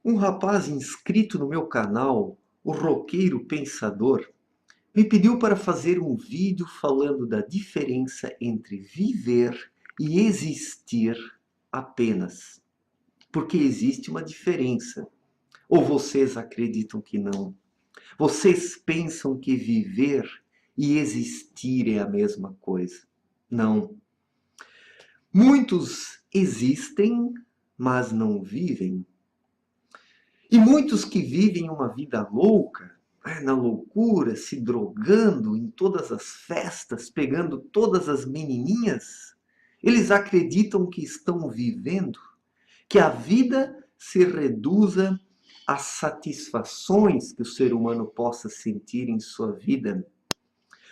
Um rapaz inscrito no meu canal, o Roqueiro Pensador, me pediu para fazer um vídeo falando da diferença entre viver e existir apenas. Porque existe uma diferença. Ou vocês acreditam que não? Vocês pensam que viver e existir é a mesma coisa? Não. Muitos existem, mas não vivem. E muitos que vivem uma vida louca, na loucura, se drogando em todas as festas, pegando todas as menininhas, eles acreditam que estão vivendo, que a vida se reduza às satisfações que o ser humano possa sentir em sua vida,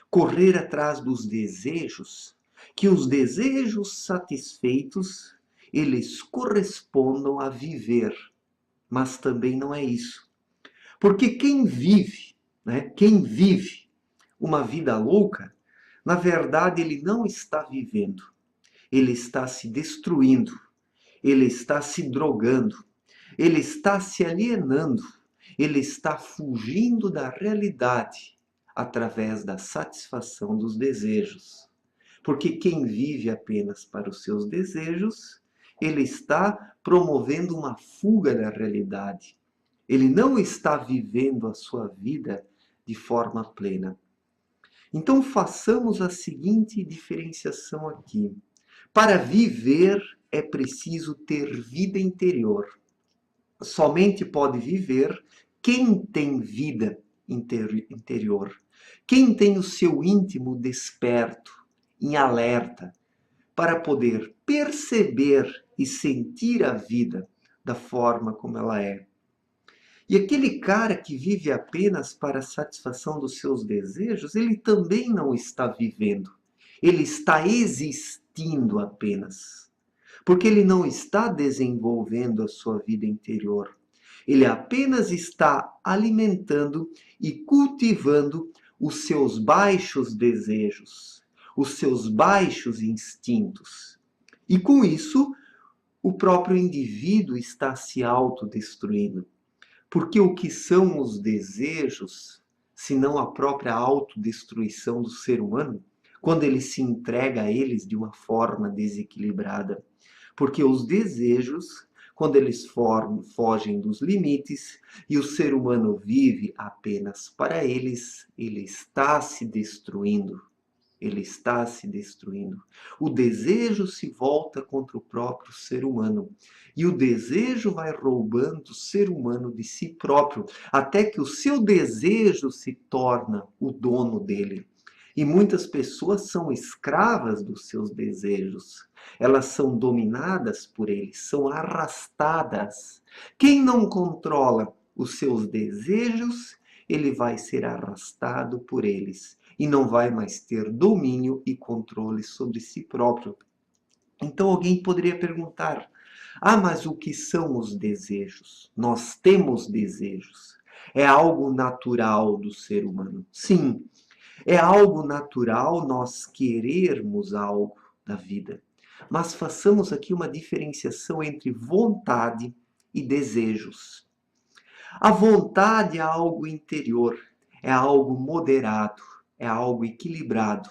correr atrás dos desejos, que os desejos satisfeitos, eles correspondam a viver. Mas também não é isso. Porque quem vive uma vida louca, na verdade ele não está vivendo. Ele está se destruindo. Ele está se drogando. Ele está se alienando. Ele está fugindo da realidade através da satisfação dos desejos. Porque quem vive apenas para os seus desejos, ele está promovendo uma fuga da realidade. Ele não está vivendo a sua vida de forma plena. Então façamos a seguinte diferenciação aqui. Para viver é preciso ter vida interior. Somente pode viver quem tem vida interior. Quem tem o seu íntimo desperto, em alerta, para poder perceber e sentir a vida da forma como ela é. E aquele cara que vive apenas para a satisfação dos seus desejos, ele também não está vivendo. Ele está existindo apenas. Porque ele não está desenvolvendo a sua vida interior. Ele apenas está alimentando e cultivando os seus baixos desejos, os seus baixos instintos. E com isso, o próprio indivíduo está se autodestruindo. Porque o que são os desejos, se não a própria autodestruição do ser humano, quando ele se entrega a eles de uma forma desequilibrada? Porque os desejos, quando eles fogem dos limites e o ser humano vive apenas para eles, ele está se destruindo. Ele está se destruindo. O desejo se volta contra o próprio ser humano. E o desejo vai roubando o ser humano de si próprio, até que o seu desejo se torna o dono dele. E muitas pessoas são escravas dos seus desejos. Elas são dominadas por eles, são arrastadas. Quem não controla os seus desejos, ele vai ser arrastado por eles e não vai mais ter domínio e controle sobre si próprio. Então alguém poderia perguntar: mas o que são os desejos? Nós temos desejos. É algo natural do ser humano. Sim, é algo natural nós querermos algo da vida. Mas façamos aqui uma diferenciação entre vontade e desejos. A vontade é algo interior, é algo moderado, é algo equilibrado.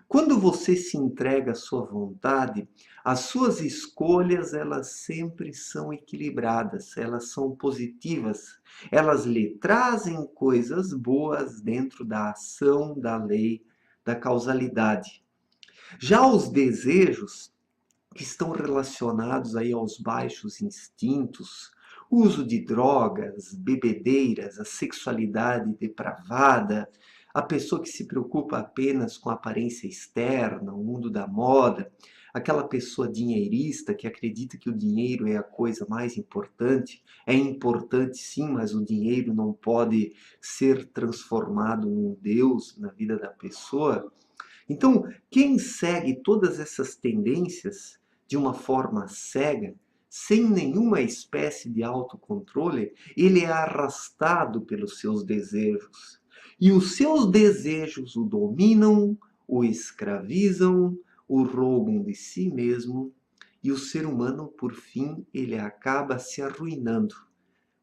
Quando você se entrega à sua vontade, as suas escolhas, elas sempre são equilibradas, elas são positivas, elas lhe trazem coisas boas dentro da ação, da lei, da causalidade. Já os desejos, que estão relacionados aí aos baixos instintos, o uso de drogas, bebedeiras, a sexualidade depravada, a pessoa que se preocupa apenas com a aparência externa, o mundo da moda, aquela pessoa dinheirista que acredita que o dinheiro é a coisa mais importante. É importante sim, mas o dinheiro não pode ser transformado num Deus na vida da pessoa. Então, quem segue todas essas tendências de uma forma cega, sem nenhuma espécie de autocontrole, ele é arrastado pelos seus desejos. E os seus desejos o dominam, o escravizam, o roubam de si mesmo, e o ser humano, por fim, ele acaba se arruinando,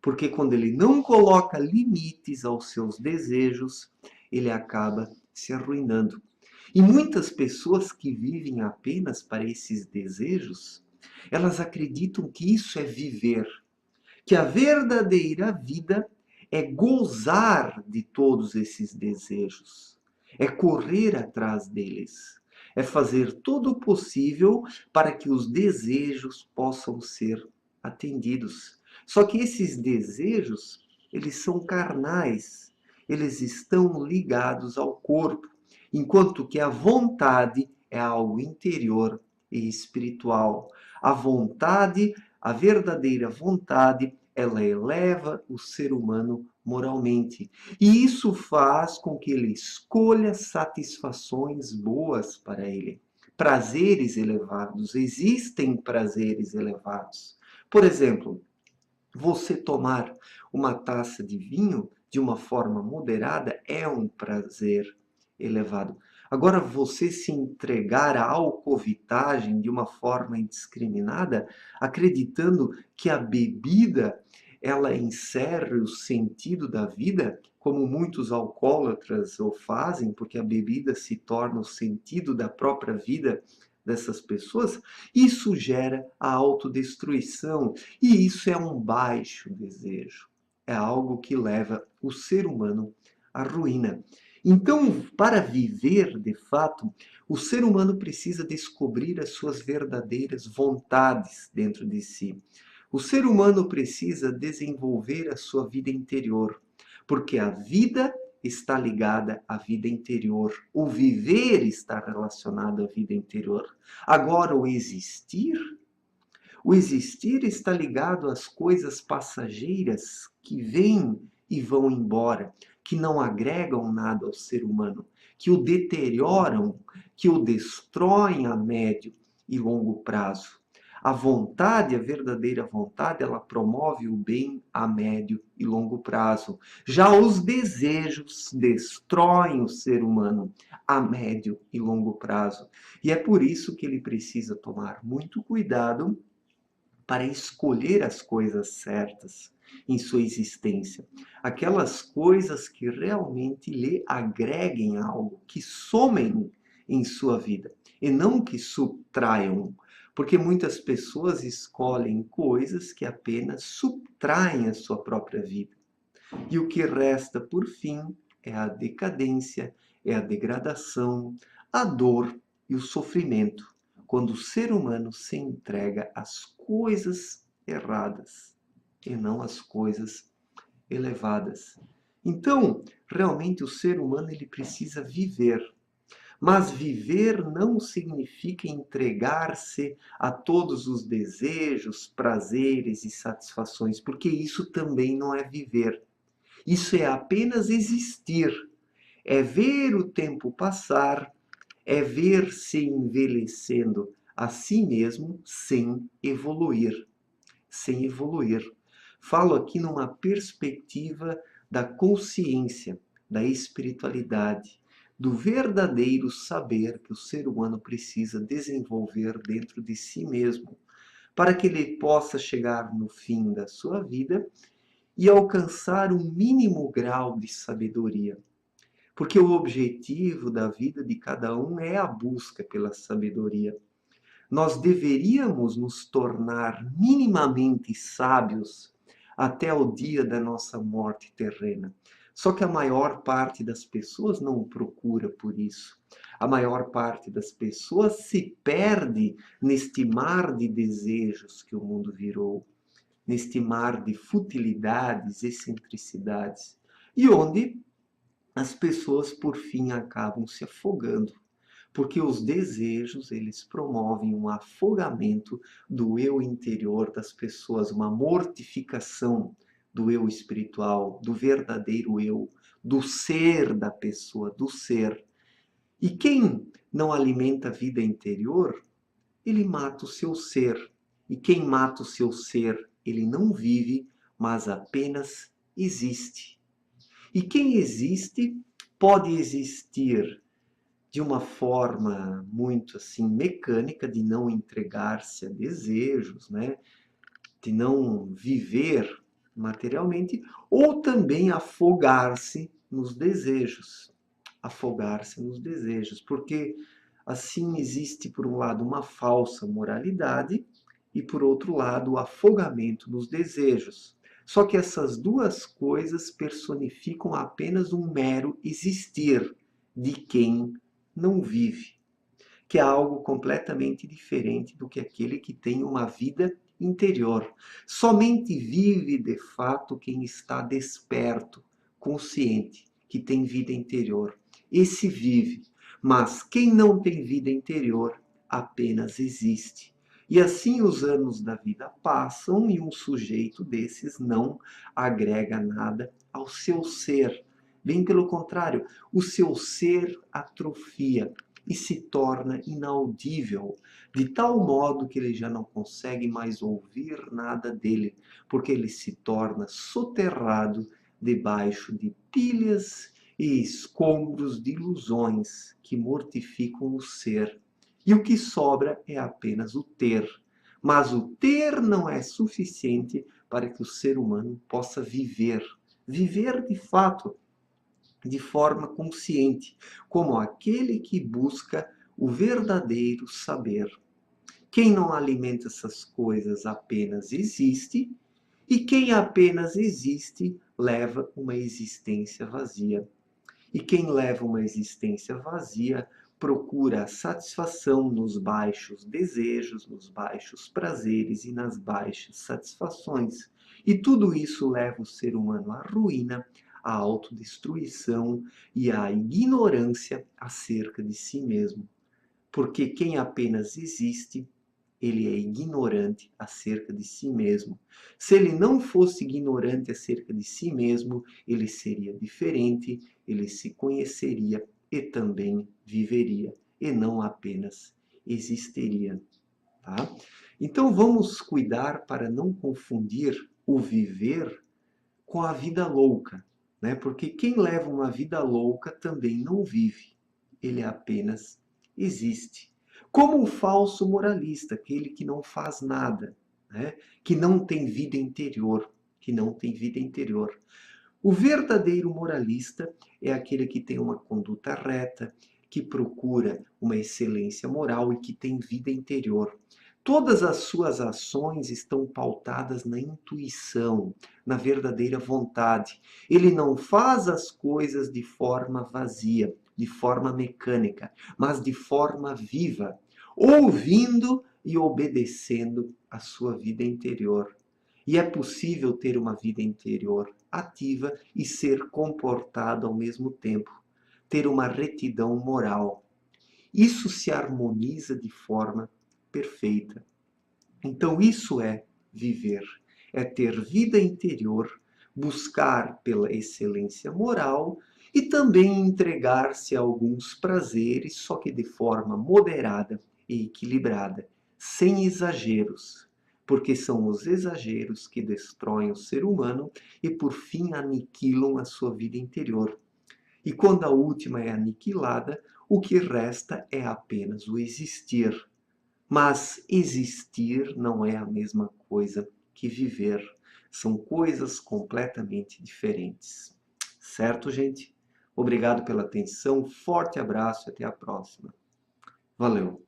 Porque quando ele não coloca limites aos seus desejos, ele acaba se arruinando. E muitas pessoas que vivem apenas para esses desejos, elas acreditam que isso é viver, que a verdadeira vida é gozar de todos esses desejos, é correr atrás deles, é fazer todo o possível para que os desejos possam ser atendidos. Só que esses desejos, eles são carnais, eles estão ligados ao corpo, enquanto que a vontade é algo interior e espiritual. A vontade, a verdadeira vontade, ela eleva o ser humano moralmente. E isso faz com que ele escolha satisfações boas para ele. Prazeres elevados. Existem prazeres elevados. Por exemplo, você tomar uma taça de vinho de uma forma moderada é um prazer elevado. Agora, você se entregar à alcovitagem de uma forma indiscriminada, acreditando que a bebida ela encerra o sentido da vida, como muitos alcoólatras o fazem, porque a bebida se torna o sentido da própria vida dessas pessoas, isso gera a autodestruição e isso é um baixo desejo. É algo que leva o ser humano à ruína. Então, para viver de fato, o ser humano precisa descobrir as suas verdadeiras vontades dentro de si. O ser humano precisa desenvolver a sua vida interior, porque a vida está ligada à vida interior. O viver está relacionado à vida interior. Agora, o existir está ligado às coisas passageiras que vêm e vão embora, que não agregam nada ao ser humano, que o deterioram, que o destroem a médio e longo prazo. A vontade, a verdadeira vontade, ela promove o bem a médio e longo prazo. Já os desejos destroem o ser humano a médio e longo prazo. E é por isso que ele precisa tomar muito cuidado para escolher as coisas certas em sua existência. Aquelas coisas que realmente lhe agreguem algo, que somem em sua vida e não que subtraiam. Porque muitas pessoas escolhem coisas que apenas subtraem a sua própria vida. E o que resta por fim é a decadência, é a degradação, a dor e o sofrimento, quando o ser humano se entrega às coisas erradas e não às coisas elevadas. Então, realmente o ser humano ele precisa viver, mas viver não significa entregar-se a todos os desejos, prazeres e satisfações, porque isso também não é viver. Isso é apenas existir, é ver o tempo passar, é ver-se envelhecendo a si mesmo sem evoluir, sem evoluir. Falo aqui numa perspectiva da consciência, da espiritualidade, do verdadeiro saber que o ser humano precisa desenvolver dentro de si mesmo, para que ele possa chegar no fim da sua vida e alcançar um mínimo grau de sabedoria. Porque o objetivo da vida de cada um é a busca pela sabedoria. Nós deveríamos nos tornar minimamente sábios até o dia da nossa morte terrena. Só que a maior parte das pessoas não procura por isso. A maior parte das pessoas se perde neste mar de desejos que o mundo virou, neste mar de futilidades, excentricidades, e onde as pessoas por fim acabam se afogando, porque os desejos eles promovem um afogamento do eu interior das pessoas, uma mortificação do eu espiritual, do verdadeiro eu, do ser da pessoa, do ser. E quem não alimenta a vida interior, ele mata o seu ser. E quem mata o seu ser, ele não vive, mas apenas existe. E quem existe pode existir de uma forma muito assim mecânica de não entregar-se a desejos, né? De não viver materialmente, ou também afogar-se nos desejos. Afogar-se nos desejos, porque assim existe, por um lado, uma falsa moralidade e, por outro lado, o afogamento nos desejos. Só que essas duas coisas personificam apenas um mero existir de quem não vive, que é algo completamente diferente do que aquele que tem uma vida interior. Somente vive de fato quem está desperto, consciente, que tem vida interior. Esse vive, mas quem não tem vida interior apenas existe. E assim os anos da vida passam e um sujeito desses não agrega nada ao seu ser. Bem pelo contrário, o seu ser atrofia e se torna inaudível, de tal modo que ele já não consegue mais ouvir nada dele, porque ele se torna soterrado debaixo de pilhas e escombros de ilusões que mortificam o ser. E o que sobra é apenas o ter. Mas o ter não é suficiente para que o ser humano possa viver. Viver de fato, de forma consciente, como aquele que busca o verdadeiro saber. Quem não alimenta essas coisas apenas existe, e quem apenas existe leva uma existência vazia. E quem leva uma existência vazia procura a satisfação nos baixos desejos, nos baixos prazeres e nas baixas satisfações. E tudo isso leva o ser humano à ruína, à autodestruição e à ignorância acerca de si mesmo. Porque quem apenas existe, ele é ignorante acerca de si mesmo. Se ele não fosse ignorante acerca de si mesmo, ele seria diferente, ele se conheceria e também viveria, e não apenas existiria. Tá? Então vamos cuidar para não confundir o viver com a vida louca, né? Porque quem leva uma vida louca também não vive, ele apenas existe. Como o falso moralista, aquele que não faz nada, né? Que não tem vida interior, que não tem vida interior. O verdadeiro moralista é aquele que tem uma conduta reta, que procura uma excelência moral e que tem vida interior. Todas as suas ações estão pautadas na intuição, na verdadeira vontade. Ele não faz as coisas de forma vazia, de forma mecânica, mas de forma viva, ouvindo e obedecendo a sua vida interior. E é possível ter uma vida interior ativa e ser comportado ao mesmo tempo, ter uma retidão moral. Isso se harmoniza de forma perfeita. Então, isso é viver, é ter vida interior, buscar pela excelência moral e também entregar-se a alguns prazeres, só que de forma moderada e equilibrada, sem exageros, porque são os exageros que destroem o ser humano e, por fim, aniquilam a sua vida interior. E quando a última é aniquilada, o que resta é apenas o existir. Mas existir não é a mesma coisa que viver. São coisas completamente diferentes. Certo, gente? Obrigado pela atenção, forte abraço e até a próxima. Valeu!